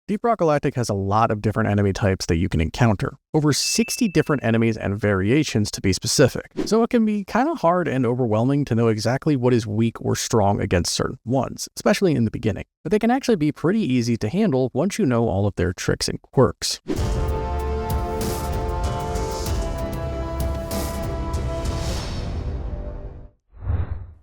Deep Rock Galactic has a lot of different enemy types that you can encounter, over 60 different enemies and variations to be specific, so it can be kind of hard and overwhelming to know exactly what is weak or strong against certain ones, especially in the beginning, but they can actually be pretty easy to handle once you know all of their tricks and quirks.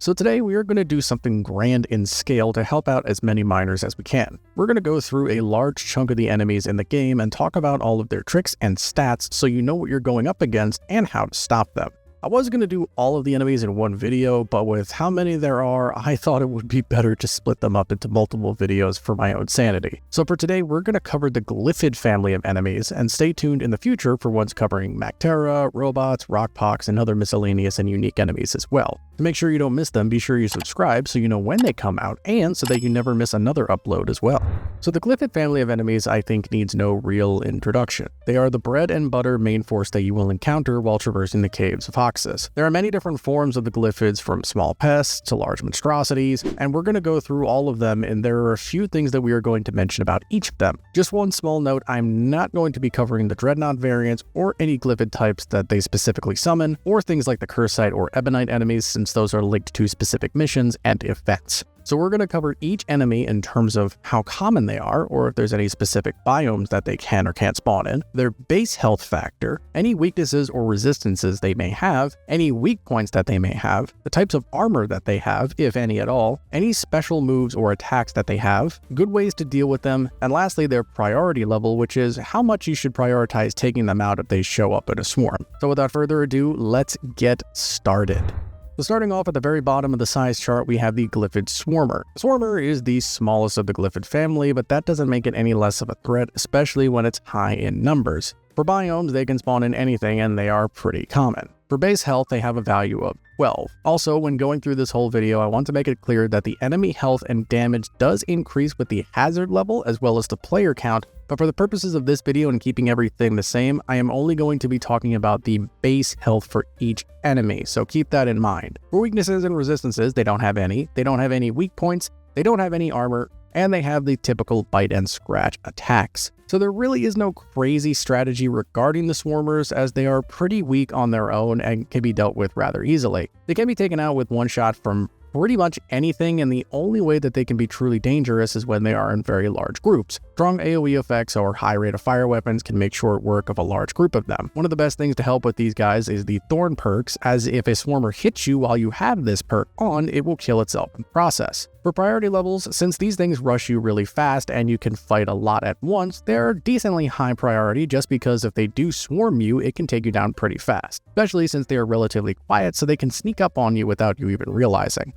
So today we are going to do something grand in scale to help out as many miners as we can. We're going to go through a large chunk of the enemies in the game and talk about all of their tricks and stats so you know what you're going up against and how to stop them. I was going to do all of the enemies in one video, but with how many there are, I thought it would be better to split them up into multiple videos for my own sanity. So for today, we're going to cover the Glyphid family of enemies, and stay tuned in the future for ones covering Mactera, robots, rockpox, and other miscellaneous and unique enemies as well. To make sure you don't miss them, be sure you subscribe so you know when they come out, and so that you never miss another upload as well. So the Glyphid family of enemies I think needs no real introduction. They are the bread and butter main force that you will encounter while traversing the caves of Oxus. There are many different forms of the Glyphids, from small pests to large monstrosities, and we're going to go through all of them, and there are a few things that we are going to mention about each of them. Just one small note, I'm not going to be covering the Dreadnought variants or any Glyphid types that they specifically summon, or things like the Cursite or Ebonite enemies, since those are linked to specific missions and events. So we're going to cover each enemy in terms of how common they are, or if there's any specific biomes that they can or can't spawn in, their base health factor, any weaknesses or resistances they may have, any weak points that they may have, the types of armor that they have, if any at all, any special moves or attacks that they have, good ways to deal with them, and lastly their priority level, which is how much you should prioritize taking them out if they show up in a swarm. So without further ado, let's get started. So starting off at the very bottom of the size chart, we have the Glyphid Swarmer. The Swarmer is the smallest of the Glyphid family, but that doesn't make it any less of a threat, especially when it's high in numbers. For biomes, they can spawn in anything, and they are pretty common. For base health, they have a value of 12. Also, when going through this whole video, I want to make it clear that the enemy health and damage does increase with the hazard level as well as the player count, but for the purposes of this video and keeping everything the same, I am only going to be talking about the base health for each enemy, so keep that in mind. For weaknesses and resistances, they don't have any weak points, they don't have any armor, and they have the typical bite and scratch attacks. So there really is no crazy strategy regarding the Swarmers, as they are pretty weak on their own and can be dealt with rather easily. They can be taken out with one shot from pretty much anything, and the only way that they can be truly dangerous is when they are in very large groups. Strong AoE effects or high rate of fire weapons can make short work of a large group of them. One of the best things to help with these guys is the Thorn perks, as if a Swarmer hits you while you have this perk on, it will kill itself in the process. For priority levels, since these things rush you really fast and you can fight a lot at once, they're decently high priority just because if they do swarm you, it can take you down pretty fast, especially since they are relatively quiet, so they can sneak up on you without you even realizing.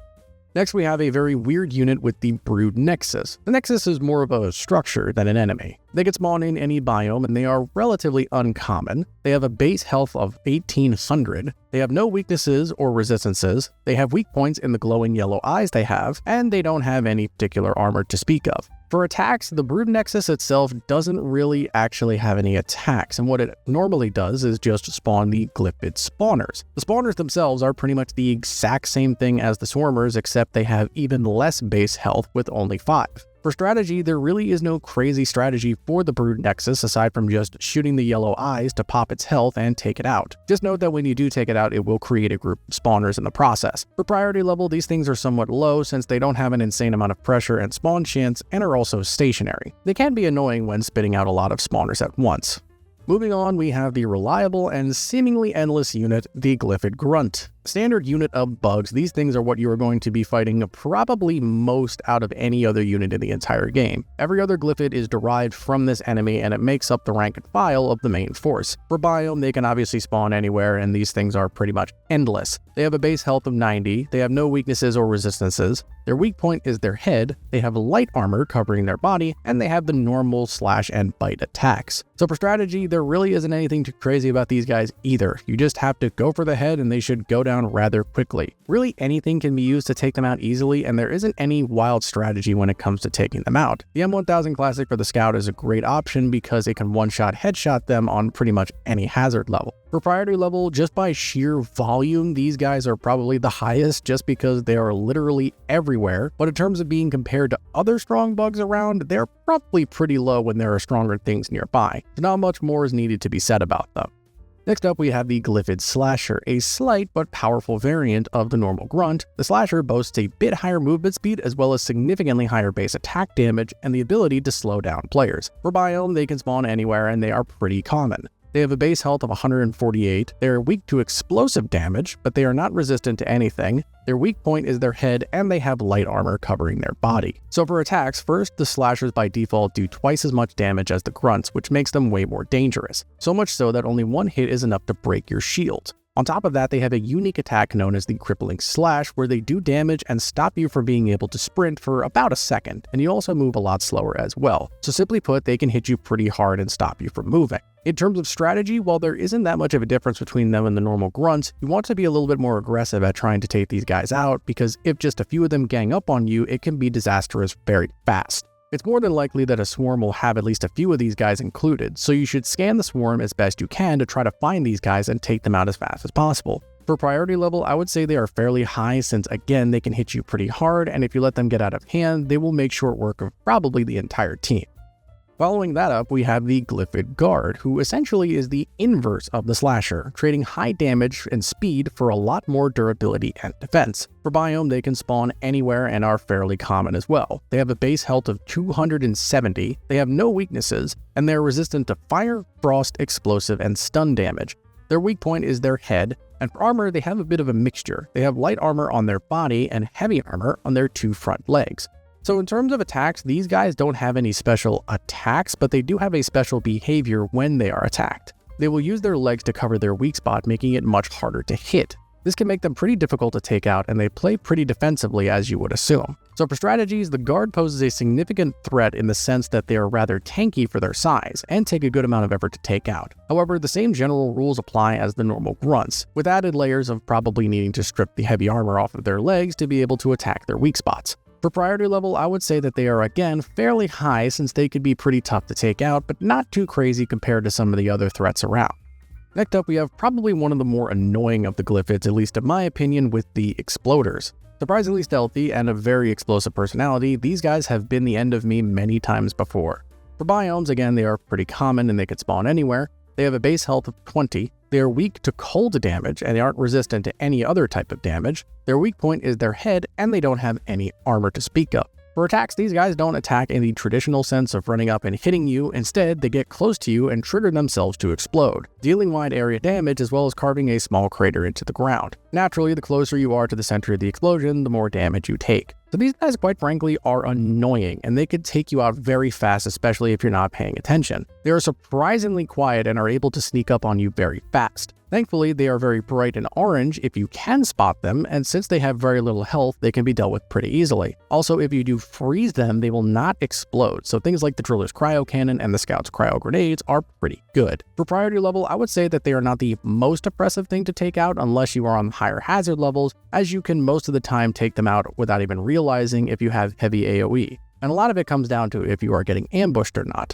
Next, we have a very weird unit with the Brood Nexus. The Nexus is more of a structure than an enemy. They can spawn in any biome, and they are relatively uncommon. They have a base health of 1800. They have no weaknesses or resistances. They have weak points in the glowing yellow eyes they have, and they don't have any particular armor to speak of. For attacks, the Brood Nexus itself doesn't really actually have any attacks, and what it normally does is just spawn the Glyphid spawners. The spawners themselves are pretty much the exact same thing as the Swarmers, except they have even less base health with only 5. For strategy, there really is no crazy strategy for the Brood Nexus aside from just shooting the yellow eyes to pop its health and take it out. Just note that when you do take it out, it will create a group of spawners in the process. For priority level, these things are somewhat low since they don't have an insane amount of pressure and spawn chance and are also stationary. They can be annoying when spitting out a lot of spawners at once. Moving on, we have the reliable and seemingly endless unit, the Glyphid Grunt. Standard unit of bugs, these things are what you are going to be fighting probably most out of any other unit in the entire game. Every other Glyphid is derived from this enemy, and it makes up the rank and file of the main force. For biome, they can obviously spawn anywhere, and these things are pretty much endless. They have a base health of 90, they have no weaknesses or resistances, their weak point is their head, they have light armor covering their body, and they have the normal slash and bite attacks. So for strategy, there really isn't anything too crazy about these guys either. You just have to go for the head, and they should go down down rather quickly. Really anything can be used to take them out easily, and there isn't any wild strategy when it comes to taking them out. The M1000 Classic for the Scout is a great option because it can one-shot headshot them on pretty much any hazard level. For priority level, just by sheer volume, these guys are probably the highest just because they are literally everywhere, but in terms of being compared to other strong bugs around, they're probably pretty low when there are stronger things nearby. So not much more is needed to be said about them. Next up, we have the Glyphid Slasher, a slight but powerful variant of the normal Grunt. The Slasher boasts a bit higher movement speed as well as significantly higher base attack damage and the ability to slow down players. For biome, they can spawn anywhere and they are pretty common. They have a base health of 148, they are weak to explosive damage, but they are not resistant to anything. Their weak point is their head, and they have light armor covering their body. So for attacks, first, the Slashers by default do twice as much damage as the Grunts, which makes them way more dangerous. So much so that only one hit is enough to break your shields. On top of that, they have a unique attack known as the Crippling Slash, where they do damage and stop you from being able to sprint for about a second, and you also move a lot slower as well. So simply put, they can hit you pretty hard and stop you from moving. In terms of strategy, while there isn't that much of a difference between them and the normal Grunts, you want to be a little bit more aggressive at trying to take these guys out, because if just a few of them gang up on you, it can be disastrous very fast. It's more than likely that a swarm will have at least a few of these guys included, so you should scan the swarm as best you can to try to find these guys and take them out as fast as possible. For priority level, I would say they are fairly high since, again, they can hit you pretty hard, and if you let them get out of hand, they will make short work of probably the entire team. Following that up, we have the Glyphid Guard, who essentially is the inverse of the Slasher, trading high damage and speed for a lot more durability and defense. For biome, they can spawn anywhere and are fairly common as well. They have a base health of 270, they have no weaknesses, and they're resistant to fire, frost, explosive, and stun damage. Their weak point is their head, and for armor, they have a bit of a mixture. They have light armor on their body and heavy armor on their two front legs. So in terms of attacks, these guys don't have any special attacks, but they do have a special behavior when they are attacked. They will use their legs to cover their weak spot, making it much harder to hit. This can make them pretty difficult to take out, and they play pretty defensively as you would assume. So for strategies, the Guard poses a significant threat in the sense that they are rather tanky for their size, and take a good amount of effort to take out. However, the same general rules apply as the normal Grunts, with added layers of probably needing to strip the heavy armor off of their legs to be able to attack their weak spots. For priority level, I would say that they are again fairly high since they could be pretty tough to take out, but not too crazy compared to some of the other threats around. Next up, we have probably one of the more annoying of the Glyphids, at least in my opinion, with the Exploders. Surprisingly stealthy and a very explosive personality, these guys have been the end of me many times before. For biomes, again, they are pretty common and they can spawn anywhere. They have a base health of 20. They are weak to cold damage, and they aren't resistant to any other type of damage. Their weak point is their head, and they don't have any armor to speak of. For attacks, these guys don't attack in the traditional sense of running up and hitting you. Instead, they get close to you and trigger themselves to explode, dealing wide area damage as well as carving a small crater into the ground. Naturally, the closer you are to the center of the explosion, the more damage you take. So these guys, quite frankly, are annoying, and they could take you out very fast, especially if you're not paying attention. They are surprisingly quiet and are able to sneak up on you very fast. Thankfully, they are very bright and orange if you can spot them, and since they have very little health, they can be dealt with pretty easily. Also, if you do freeze them, they will not explode, so things like the Driller's Cryo Cannon and the Scout's Cryo Grenades are pretty good. For priority level, I would say that they are not the most oppressive thing to take out unless you are on higher hazard levels, as you can most of the time take them out without even realizing if you have heavy AoE. And a lot of it comes down to if you are getting ambushed or not.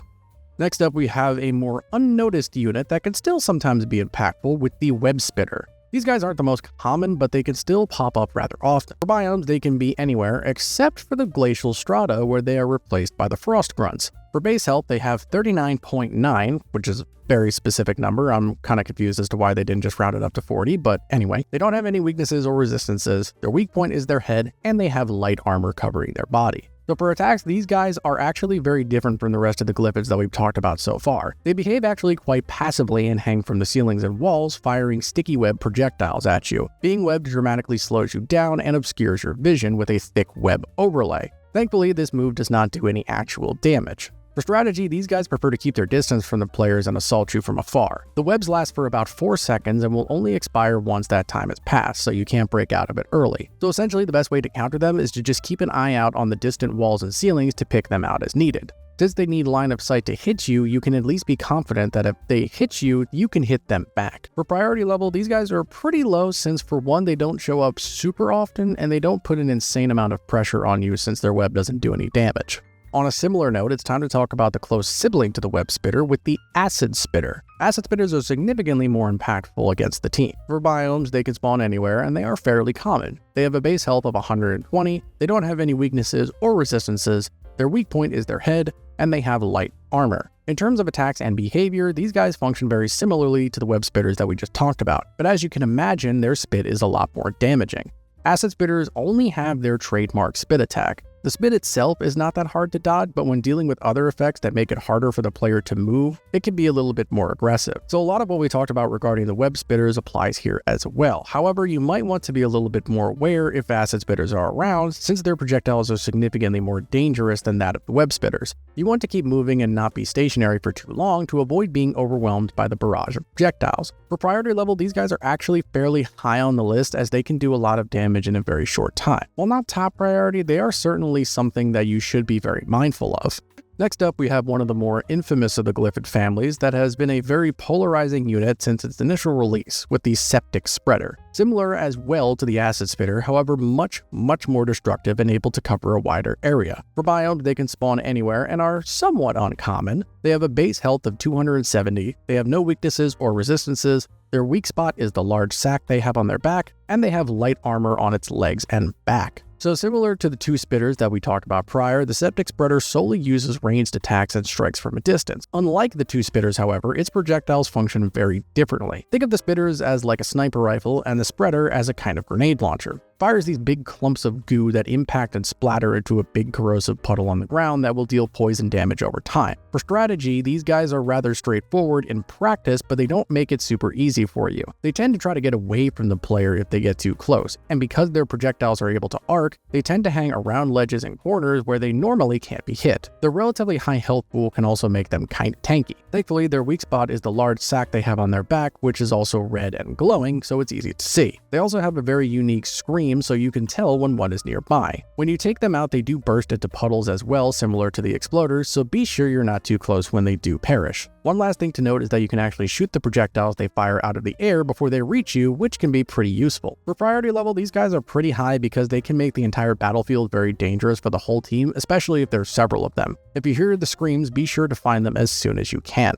Next up, we have a more unnoticed unit that can still sometimes be impactful with the Web Spitter. These guys aren't the most common, but they can still pop up rather often. For biomes, they can be anywhere except for the Glacial Strata, where they are replaced by the Frost Grunts. For base health, they have 39.9, which is a very specific number. I'm kind of confused as to why they didn't just round it up to 40, but anyway. They don't have any weaknesses or resistances. Their weak point is their head, and they have light armor covering their body. So for attacks, these guys are actually very different from the rest of the Glyphids that we've talked about so far. They behave actually quite passively and hang from the ceilings and walls, firing sticky web projectiles at you. Being webbed dramatically slows you down and obscures your vision with a thick web overlay. Thankfully, this move does not do any actual damage. For strategy, these guys prefer to keep their distance from the players and assault you from afar. The webs last for about 4 seconds and will only expire once that time has passed, so you can't break out of it early. So essentially, the best way to counter them is to just keep an eye out on the distant walls and ceilings to pick them out as needed. Since they need line of sight to hit you, you can at least be confident that if they hit you, you can hit them back. For priority level, these guys are pretty low since for one, they don't show up super often and they don't put an insane amount of pressure on you since their web doesn't do any damage. On a similar note, it's time to talk about the close sibling to the web spitter with the acid spitter. Acid spitters are significantly more impactful against the team. For biomes, they can spawn anywhere and they are fairly common. They have a base health of 120, they don't have any weaknesses or resistances, their weak point is their head, and they have light armor. In terms of attacks and behavior, these guys function very similarly to the web spitters that we just talked about, but as you can imagine, their spit is a lot more damaging. Acid spitters only have their trademark spit attack. The spit itself is not that hard to dodge, but when dealing with other effects that make it harder for the player to move, it can be a little bit more aggressive. So a lot of what we talked about regarding the web spitters applies here as well. However, you might want to be a little bit more aware if acid spitters are around, since their projectiles are significantly more dangerous than that of the web spitters. You want to keep moving and not be stationary for too long to avoid being overwhelmed by the barrage of projectiles. For priority level, these guys are actually fairly high on the list as they can do a lot of damage in a very short time. While not top priority, they are certainly something that you should be very mindful of. Next up, we have one of the more infamous of the Glyphid families that has been a very polarizing unit since its initial release, with the Septic Spreader. Similar as well to the Acid Spitter, however much more destructive and able to cover a wider area. For biomes, they can spawn anywhere and are somewhat uncommon. They have a base health of 270, they have no weaknesses or resistances, their weak spot is the large sack they have on their back, and they have light armor on its legs and back. So similar to the two spitters that we talked about prior, the Septic Spreader solely uses ranged attacks and strikes from a distance. Unlike the two spitters, however, its projectiles function very differently. Think of the spitters as like a sniper rifle and the spreader as a kind of grenade launcher. Fires these big clumps of goo that impact and splatter into a big corrosive puddle on the ground that will deal poison damage over time. For strategy, these guys are rather straightforward in practice, but they don't make it super easy for you. They tend to try to get away from the player if they get too close, and because their projectiles are able to arc, they tend to hang around ledges and corners where they normally can't be hit. Their relatively high health pool can also make them kind of tanky. Thankfully, their weak spot is the large sack they have on their back, which is also red and glowing, so it's easy to see. They also have a very unique scream, so you can tell when one is nearby. When you take them out, they do burst into puddles as well, similar to the exploders, so be sure you're not too close when they do perish. One last thing to note is that you can actually shoot the projectiles they fire out of the air before they reach you, which can be pretty useful. For priority level, these guys are pretty high because they can make the entire battlefield very dangerous for the whole team, especially if there's several of them. If you hear the screams, be sure to find them as soon as you can.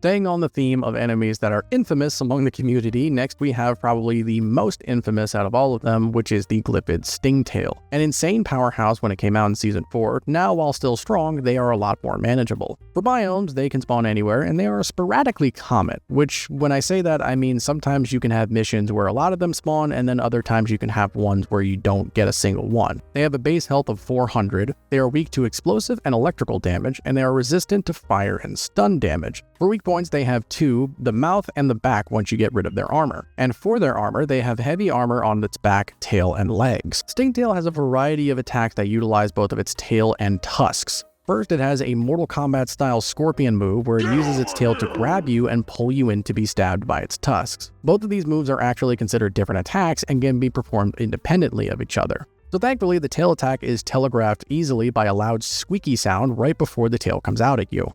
Staying on the theme of enemies that are infamous among the community, next we have probably the most infamous out of all of them, which is the Glyphid Stingtail. An insane powerhouse when it came out in Season 4, now while still strong, they are a lot more manageable. For biomes, they can spawn anywhere, and they are sporadically common, which when I say that, I mean sometimes you can have missions where a lot of them spawn, and then other times you can have ones where you don't get a single one. They have a base health of 400, they are weak to explosive and electrical damage, and they are resistant to fire and stun damage. For weak points, they have two, the mouth and the back once you get rid of their armor. And for their armor, they have heavy armor on its back, tail, and legs. Stingtail has a variety of attacks that utilize both of its tail and tusks. First, it has a Mortal Kombat style scorpion move where it uses its tail to grab you and pull you in to be stabbed by its tusks. Both of these moves are actually considered different attacks and can be performed independently of each other. So thankfully, the tail attack is telegraphed easily by a loud squeaky sound right before the tail comes out at you.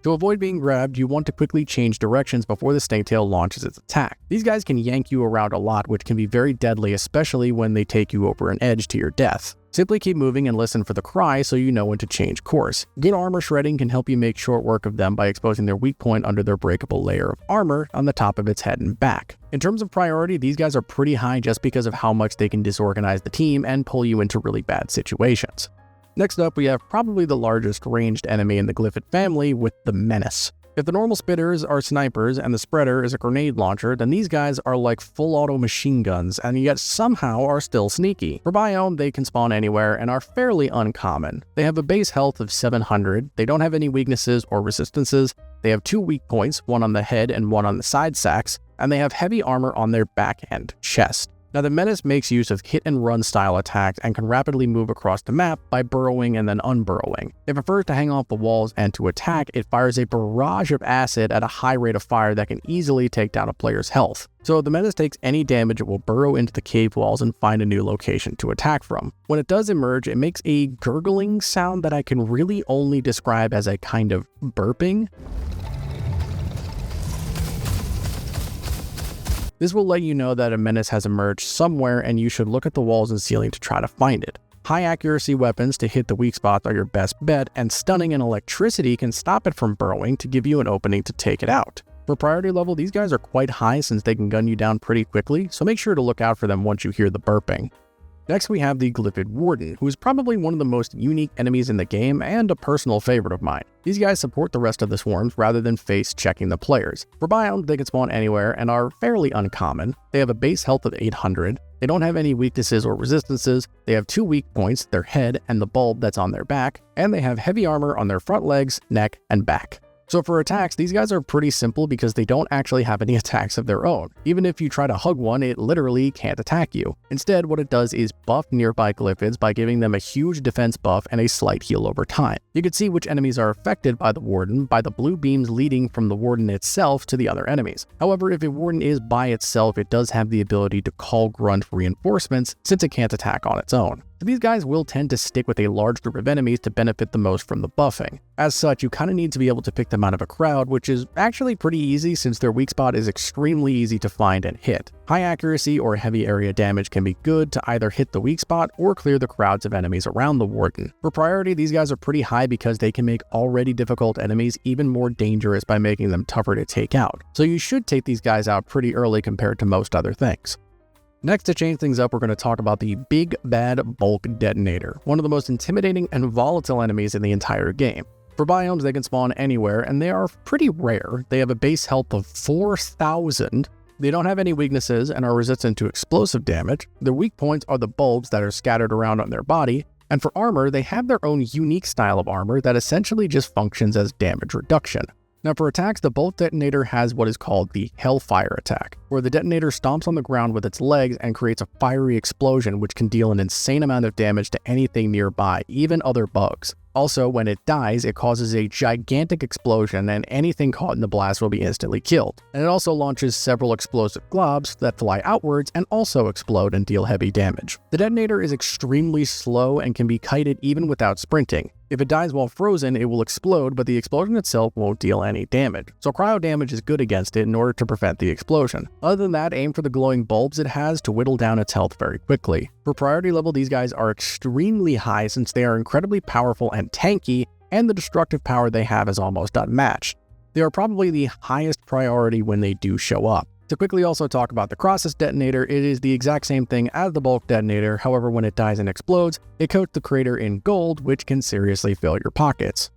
To avoid being grabbed, you want to quickly change directions before the Stingtail launches its attack. These guys can yank you around a lot, which can be very deadly, especially when they take you over an edge to your death. Simply keep moving and listen for the cry so you know when to change course. Good armor shredding can help you make short work of them by exposing their weak point under their breakable layer of armor on the top of its head and back. In terms of priority, these guys are pretty high just because of how much they can disorganize the team and pull you into really bad situations. Next up, we have probably the largest ranged enemy in the Glyphid family with the Menace. If the normal spitters are snipers and the spreader is a grenade launcher, then these guys are like full auto machine guns and yet somehow are still sneaky. For biome, they can spawn anywhere and are fairly uncommon. They have a base health of 700, they don't have any weaknesses or resistances, they have two weak points, one on the head and one on the side sacks, and they have heavy armor on their back and chest. Now the Menace makes use of hit-and-run style attacks and can rapidly move across the map by burrowing and then unburrowing. It prefers to hang off the walls, and to attack, it fires a barrage of acid at a high rate of fire that can easily take down a player's health. So if the Menace takes any damage, it will burrow into the cave walls and find a new location to attack from. When it does emerge, it makes a gurgling sound that I can really only describe as a kind of burping. This will let you know that a Menace has emerged somewhere, and you should look at the walls and ceiling to try to find it. High accuracy weapons to hit the weak spots are your best bet, and stunning and electricity can stop it from burrowing to give you an opening to take it out. For priority level, these guys are quite high since they can gun you down pretty quickly, so make sure to look out for them once you hear the burping. Next we have the Glyphid Warden, who is probably one of the most unique enemies in the game and a personal favorite of mine. These guys support the rest of the swarms rather than face checking the players. For biomes, they can spawn anywhere and are fairly uncommon. They have a base health of 800, they don't have any weaknesses or resistances, they have 2 weak points, their head and the bulb that's on their back, and they have heavy armor on their front legs, neck, and back. So for attacks, these guys are pretty simple because they don't actually have any attacks of their own. Even if you try to hug one, it literally can't attack you. Instead, what it does is buff nearby glyphids by giving them a huge defense buff and a slight heal over time. You can see which enemies are affected by the Warden by the blue beams leading from the Warden itself to the other enemies. However, if a Warden is by itself, it does have the ability to call Grunt reinforcements since it can't attack on its own. So these guys will tend to stick with a large group of enemies to benefit the most from the buffing. As such, you kind of need to be able to pick them out of a crowd, which is actually pretty easy since their weak spot is extremely easy to find and hit. High accuracy or heavy area damage can be good to either hit the weak spot or clear the crowds of enemies around the Warden. For priority, these guys are pretty high because they can make already difficult enemies even more dangerous by making them tougher to take out. So you should take these guys out pretty early compared to most other things. Next, to change things up, we're going to talk about the Big Bad Bulk Detonator, one of the most intimidating and volatile enemies in the entire game. For biomes, they can spawn anywhere, and they are pretty rare. They have a base health of 4,000. They don't have any weaknesses and are resistant to explosive damage. Their weak points are the bulbs that are scattered around on their body, and for armor, they have their own unique style of armor that essentially just functions as damage reduction. Now for attacks, the Bulk Detonator has what is called the Hellfire attack, where the detonator stomps on the ground with its legs and creates a fiery explosion which can deal an insane amount of damage to anything nearby, even other bugs. Also, when it dies, it causes a gigantic explosion and anything caught in the blast will be instantly killed. And it also launches several explosive globs that fly outwards and also explode and deal heavy damage. The detonator is extremely slow and can be kited even without sprinting. If it dies while frozen, it will explode, but the explosion itself won't deal any damage. So cryo damage is good against it in order to prevent the explosion. Other than that, aim for the glowing bulbs it has to whittle down its health very quickly. For priority level, these guys are extremely high since they are incredibly powerful and tanky, and the destructive power they have is almost unmatched. They are probably the highest priority when they do show up. To quickly also talk about the Crassus detonator, it is the exact same thing as the Bulk Detonator, however when it dies and explodes, it coats the crater in gold, which can seriously fill your pockets.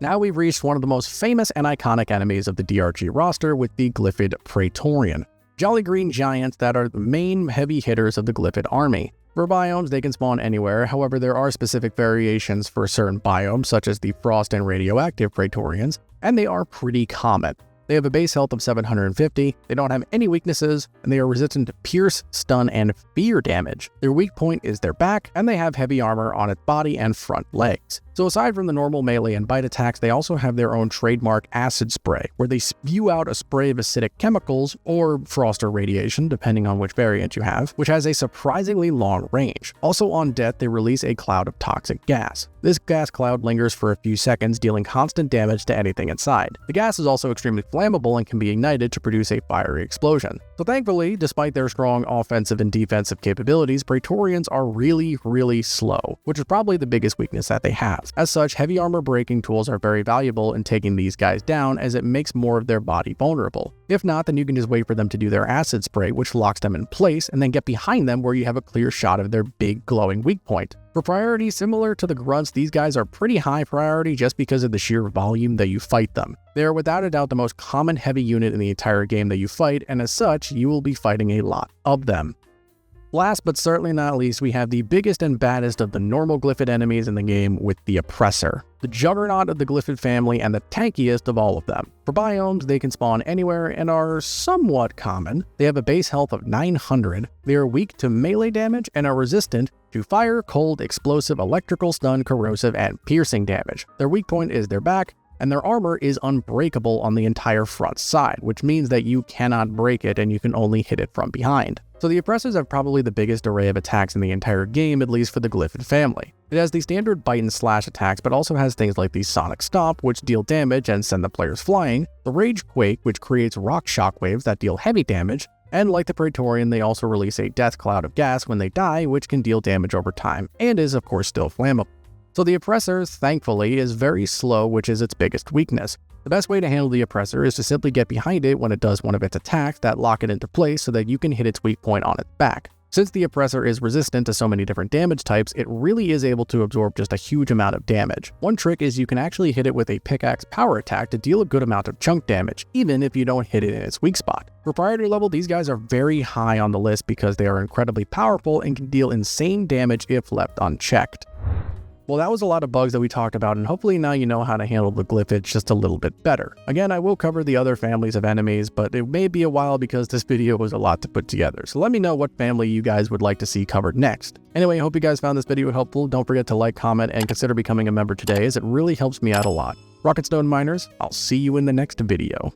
Now we've reached one of the most famous and iconic enemies of the DRG roster with the Glyphid Praetorian. Jolly green giants that are the main heavy hitters of the Glyphid army. For biomes, they can spawn anywhere, however there are specific variations for certain biomes such as the frost and radioactive Praetorians, and they are pretty common. They have a base health of 750, they don't have any weaknesses, and they are resistant to pierce, stun, and fear damage. Their weak point is their back, and they have heavy armor on its body and front legs. So aside from the normal melee and bite attacks, they also have their own trademark acid spray, where they spew out a spray of acidic chemicals, or frost or radiation, depending on which variant you have, which has a surprisingly long range. Also on death, they release a cloud of toxic gas. This gas cloud lingers for a few seconds, dealing constant damage to anything inside. The gas is also extremely flammable and can be ignited to produce a fiery explosion. So thankfully, despite their strong offensive and defensive capabilities, Praetorians are really slow, which is probably the biggest weakness that they have. As such, heavy armor breaking tools are very valuable in taking these guys down as it makes more of their body vulnerable. If not, then you can just wait for them to do their acid spray, which locks them in place, and then get behind them where you have a clear shot of their big glowing weak point. For priority, similar to the grunts, these guys are pretty high priority just because of the sheer volume that you fight them. They are without a doubt the most common heavy unit in the entire game that you fight, and as such, you will be fighting a lot of them. Last but certainly not least, we have the biggest and baddest of the normal Glyphid enemies in the game with the Oppressor, the juggernaut of the Glyphid family and the tankiest of all of them. For biomes, they can spawn anywhere and are somewhat common. They have a base health of 900, they are weak to melee damage and are resistant to fire, cold, explosive, electrical, stun, corrosive, and piercing damage. Their weak point is their back, and their armor is unbreakable on the entire front side, which means that you cannot break it and you can only hit it from behind. So the Oppressors have probably the biggest array of attacks in the entire game, at least for the Glyphid family. It has the standard bite and slash attacks, but also has things like the Sonic Stomp, which deal damage and send the players flying, the Rage Quake, which creates rock shockwaves that deal heavy damage, and like the Praetorian, they also release a death cloud of gas when they die, which can deal damage over time, and is of course still flammable. So the Oppressor, thankfully, is very slow, which is its biggest weakness. The best way to handle the Oppressor is to simply get behind it when it does one of its attacks that lock it into place so that you can hit its weak point on its back. Since the Oppressor is resistant to so many different damage types, it really is able to absorb just a huge amount of damage. One trick is you can actually hit it with a pickaxe power attack to deal a good amount of chunk damage, even if you don't hit it in its weak spot. For priority level, these guys are very high on the list because they are incredibly powerful and can deal insane damage if left unchecked. Well, that was a lot of bugs that we talked about, and hopefully now you know how to handle the Glyphids just a little bit better. Again, I will cover the other families of enemies, but it may be a while because this video was a lot to put together. So let me know what family you guys would like to see covered next. Anyway, I hope you guys found this video helpful. Don't forget to like, comment, and consider becoming a member today, as it really helps me out a lot. Rocket Stone Miners, I'll see you in the next video.